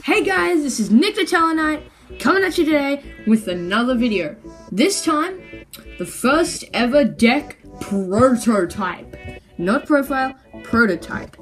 Hey guys, this is NTTK coming at you today with another video. This time, the first ever deck prototype. Not profile, prototype.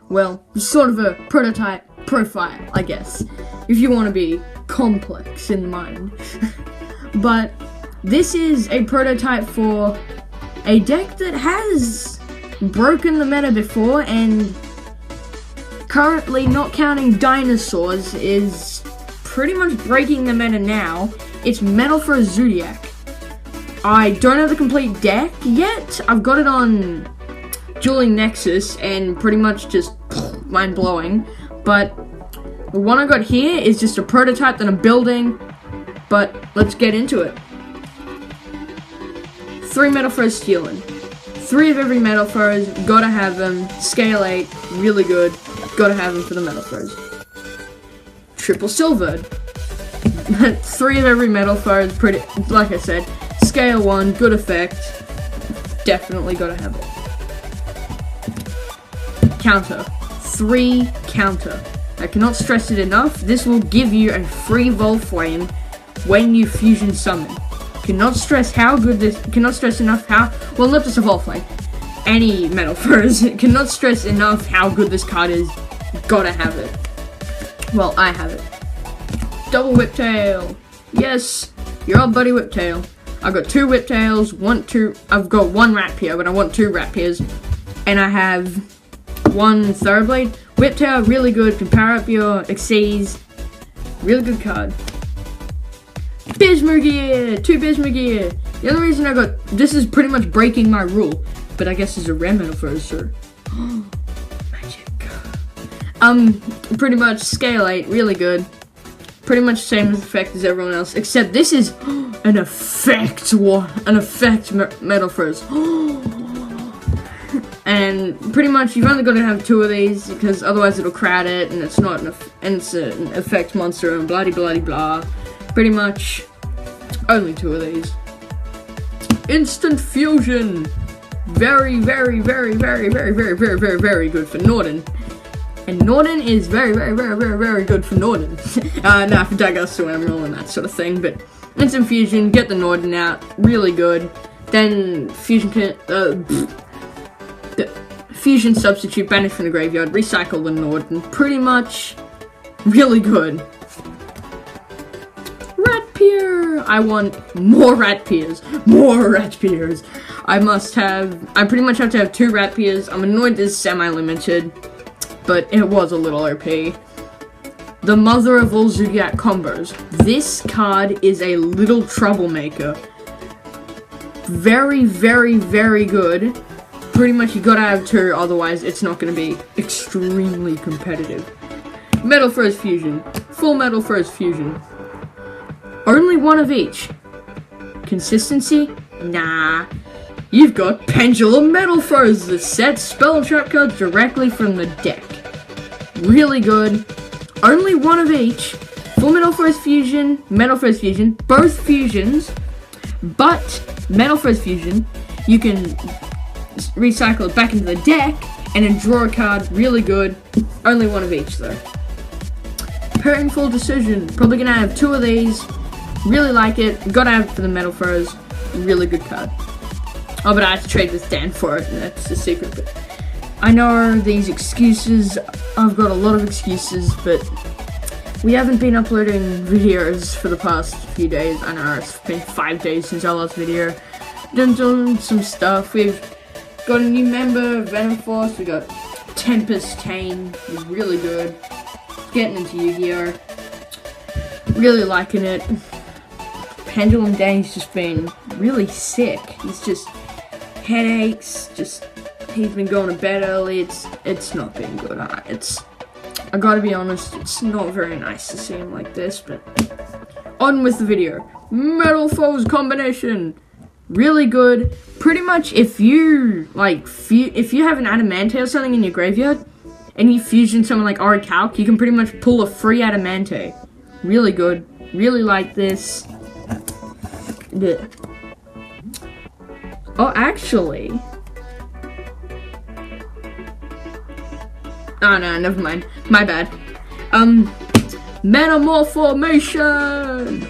Well, sort of a prototype profile, I guess, if you want to be complex in mind. But this is a prototype for a deck that has broken the meta before, and currently, not counting dinosaurs, is pretty much breaking the meta now. It's Metalfoes Zoodiac. I don't have the complete deck yet. I've got it on Dueling Nexus, and pretty much just mind-blowing. But the one I got here is just a prototype that I'm building, but let's get into it. 3 Metalfoes stealing. 3 of every Metalfoes, gotta have them. Scale 8, really good. Gotta have them for the Metalfoes. Triple silvered. 3 of every Metalfoes, pretty, like I said. Scale 1, good effect. Definitely gotta have it. Counter. 3 counter. I cannot stress it enough. This will give you a free Vol Flame when you fusion summon. Cannot stress how good this, cannot stress enough how, well, not just a Vol Flame. Any Metalfoes. Cannot stress enough how good this card is. Gotta have it. Well, I have it. Double Whiptail. Yes, your old buddy Whiptail. I've got 2 Whiptails, I've got 1 Ratpier, but I want 2 Ratpiers. And I have 1 Thoroughblade. Whiptail, really good, can power up your Xyz. Really good card. Bismugear! 2 Bismugear! The only reason I got, this is pretty much breaking my rule, but I guess it's a rare Metalfoes, sir. Pretty much scale 8, really good. Pretty much same effect as everyone else, except this is an effect Metalfoes. And pretty much you've only got to have 2 of these, because otherwise it'll crowd it, and it's not it's an effect monster, and blah blah blah. Pretty much only 2 of these. Instant fusion. Very good for Norden. And Norden is very good for Norden. Nah, for Dagger's Emerald and that sort of thing, but instant fusion, get the Norden out, really good. Then fusion fusion substitute, banish from the graveyard, recycle the Norden, pretty much really good. Ratpier! I want more Ratpiers. More Ratpiers. I pretty much have to have 2 Ratpiers. I'm annoyed this is semi-limited, but it was a little OP. The mother of all Zoodiac combos. This card is a little troublemaker. Very good. Pretty much you gotta have 2, otherwise it's not gonna be extremely competitive. Metalfoes fusion. Full Metalfoes fusion. Only 1 of each. Consistency? Nah. You've got Pendulum Metalfoes that sets spell and trap cards directly from the deck. Really good. Only 1 of each. Full Metalfoes fusion, both fusions, but Metalfoes fusion, you can recycle it back into the deck and then draw a card. Really good. Only 1 of each though. Painful Decision. Probably gonna have 2 of these. Really like it. Gotta have it for the Metalfoes. Really good card. Oh, but I have to trade with Dan for it, and that's the secret. But I know these excuses. I've got a lot of excuses, but we haven't been uploading videos for the past few days. I know it's been 5 days since our last video. Done some stuff. We've got a new member, Venom Force. We got Tempest Tane. He's really good. Getting into Yugioh. Really liking it. Pendulum Dane's just been really sick. He's just headaches. He's been going to bed early. It's not been good. I gotta be honest. It's not very nice to see him like this. But on with the video. Metalfoes combination. Really good. Pretty much if you if you have an Adamante or something in your graveyard and you fusion someone like Orichalc, you can pretty much pull a free Adamante. Really good. Really like this. Oh, actually. Oh no, never mind. My bad. Metamorphomation!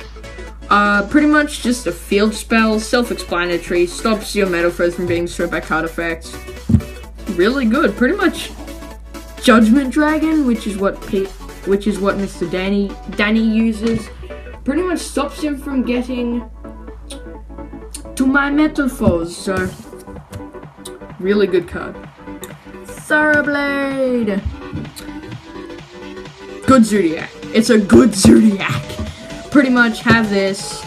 Pretty much just a field spell, self-explanatory, stops your Metalfoes from being destroyed by card effects. Really good, pretty much Judgment Dragon, which is what Mr. Danny uses. Pretty much stops him from getting to my Metalfoes, so really good card. Thoroughblade! Good Zoodiac. It's a good Zoodiac. Pretty much have this.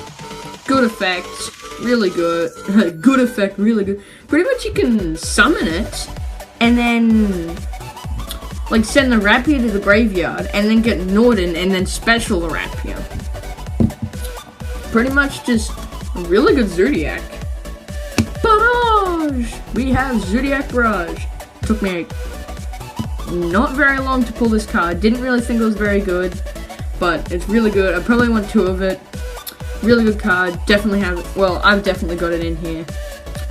Good effect. Really good. Good effect. Really good. Pretty much you can summon it. And then like send the Rapier to the graveyard. And then get Norden. And then special the Rapier. Pretty much just a really good Zoodiac. Barrage! We have Zoodiac Barrage. Took me not very long to pull this card. Didn't really think it was very good. But it's really good. I probably want 2 of it. Really good card. Definitely have it. Well, I've definitely got it in here.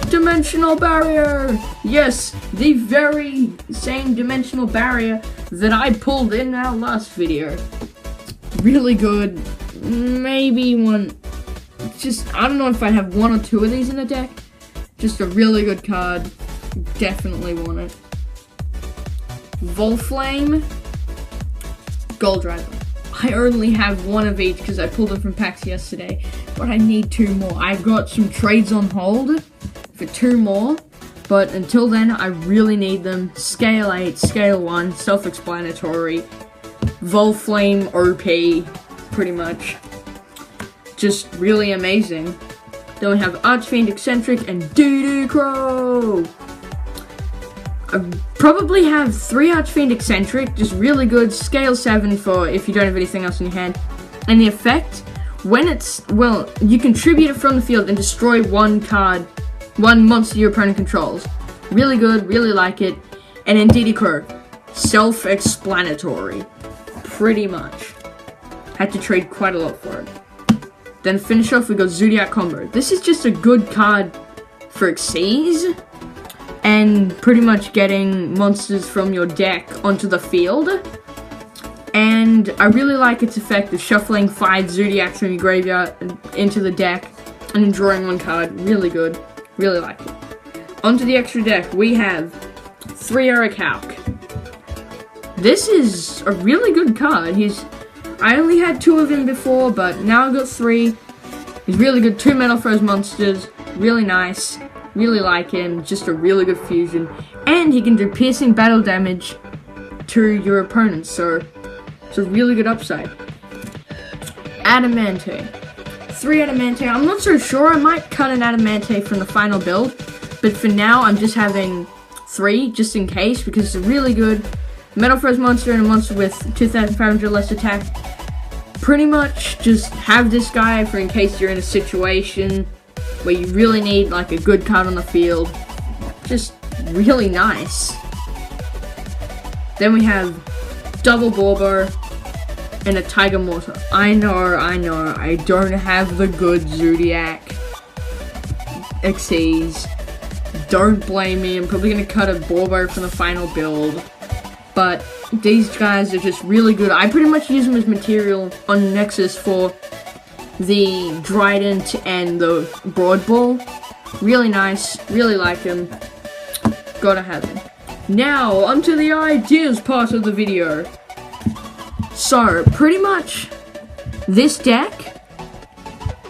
Dimensional Barrier! Yes, the very same Dimensional Barrier that I pulled in our last video. Really good. Maybe one. Just, I don't know if I have 1 or 2 of these in the deck. Just a really good card. Definitely want it. Volflame. Gold Driver. I only have 1 of each because I pulled them from packs yesterday, but I need 2 more. I've got some trades on hold for 2 more, but until then, I really need them. Scale 8, Scale 1, self-explanatory. Volflame OP, pretty much. Just really amazing. Then we have Archfiend Eccentric and Doo-Doo Crow. I probably have 3 Archfiend Eccentric, just really good, scale 7 for if you don't have anything else in your hand. And the effect, when it's, well, you contribute it from the field and destroy 1 card, 1 monster your opponent controls. Really good, really like it. And then NTTK Crow, self-explanatory, pretty much. Had to trade quite a lot for it. Then finish off, we got Zoodiac Combo. This is just a good card for Xyz. And pretty much getting monsters from your deck onto the field. And I really like its effect of shuffling 5 Zoodiacs from your graveyard into the deck and then drawing 1 card. Really good. Really like it. Onto the extra deck, we have 3 Eric Hawk. This is a really good card. I only had 2 of him before, but now I've got 3. He's really good. 2 Metalfoes monsters. Really nice. Really like him, just a really good fusion. And he can do piercing battle damage to your opponents, so it's a really good upside. Adamante. 3 Adamante. I'm not so sure, I might cut an Adamante from the final build, but for now I'm just having 3, just in case, because it's a really good Metalfoes monster and a monster with 2,500 less attack. Pretty much just have this guy for in case you're in a situation where you really need like a good card on the field. Just really nice. Then we have double Borbo and a Tiger Mortar. I know, I don't have the good Zoodiac Xyz. Don't blame me, I'm probably gonna cut a Borbo from the final build. But these guys are just really good. I pretty much use them as material on Nexus for the Trident and the Broad Ball. Really nice, really like him. Gotta have him. Now, onto the ideas part of the video. So, pretty much, this deck,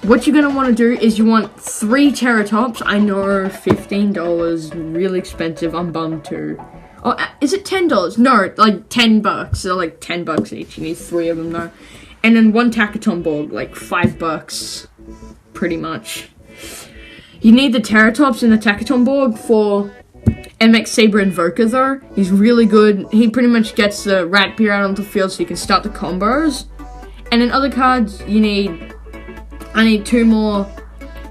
what you're gonna want to do is you want 3 Terratops. I know, $15, really expensive, I'm bummed too. Oh, is it $10? No, like $10. They're like $10 each. You need 3 of them though. And then 1 Takaton Borg, like $5, pretty much. You need the Terratops and the Takaton Borg for MX Saber Invoker though. He's really good. He pretty much gets the Rapier out onto the field so you can start the combos. And then other cards, I need 2 more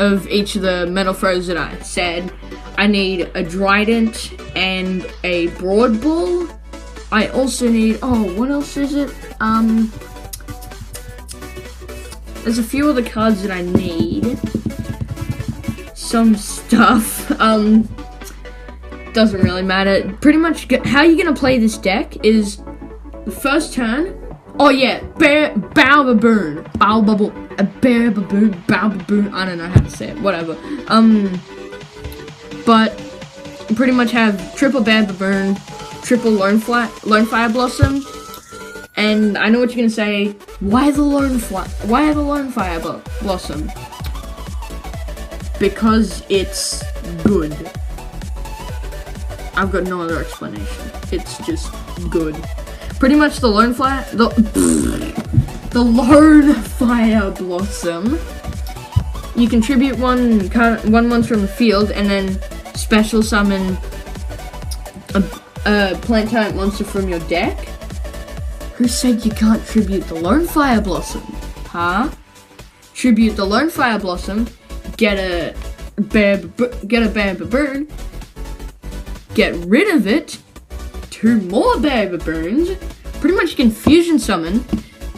of each of the Metalfoes that I said. I need a Trident and a Broad Ball. I also need, oh, what else is it? There's a few other cards that I need. Some stuff. Doesn't really matter. Pretty much how you're gonna play this deck is the first turn Oh yeah, bow baboon. I don't know how to say it. Whatever. But pretty much have triple bear baboon, triple lone fire blossom. And I know what you're gonna say. Why the lone fire blossom? Because it's good. I've got no other explanation. It's just good. Pretty much the lone fire blossom. You contribute one monster from the field and then special summon a plant type monster from your deck. Who said you can't tribute the lone fire blossom? Huh? Tribute the lone fire blossom. Get a bear baboon. Get rid of it. 2 more bear baboons. Pretty much you can fusion summon.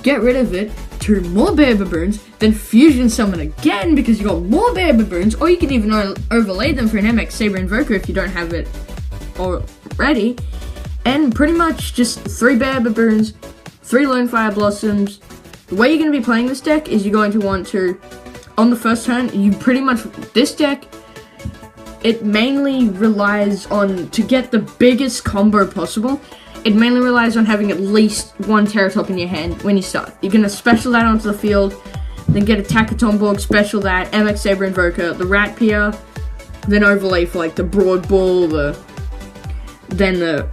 Get rid of it. 2 more bear baboons. Then fusion summon again because you got more bear baboons. Or you can even overlay them for an MX Saber Invoker if you don't have it already. And pretty much just 3 bear baboons, 3 lone fire blossoms. The way you're going to be playing this deck is you're going to want to, on the first turn, this deck, it mainly relies on, to get the biggest combo possible, it mainly relies on having at least 1 Terratop in your hand when you start. You're going to special that onto the field, then get a Takatomborg, special that, MX Saber Invoker, the Ratpier, then overlay for like the Broad Bull, then the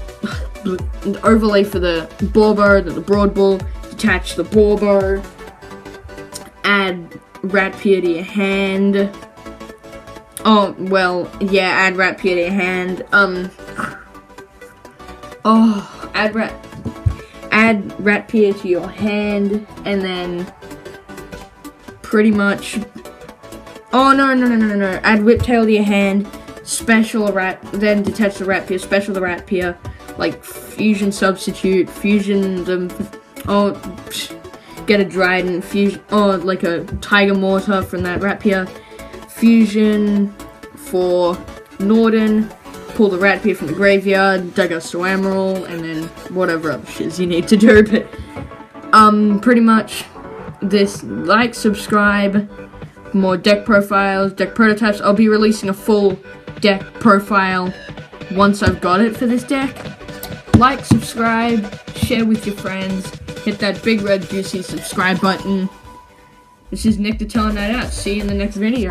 overlay for the Borbo, the Broad Bull, detach the Borbo, add Ratpier to your hand. Oh, well, yeah, add Ratpier to your hand. Add Ratpier to your hand, and then pretty much. Oh no! Add Whiptail to your hand, special a rat, then detach the Ratpier, special the Ratpier, like fusion substitute, fusion them. Oh, get a Dryden, fusion. Oh, like a Tiger Mortar from that Ratpier. Fusion for Norden, pull the Ratpier from the graveyard, Dagusto Emerald, and then whatever other shiz you need to do. But pretty much this. Like, subscribe, more deck profiles, deck prototypes. I'll be releasing a full deck profile once I've got it for this deck. Like, subscribe, share with your friends, hit that big red juicy subscribe button. This is Nick the Telling Night Out. See you in the next video.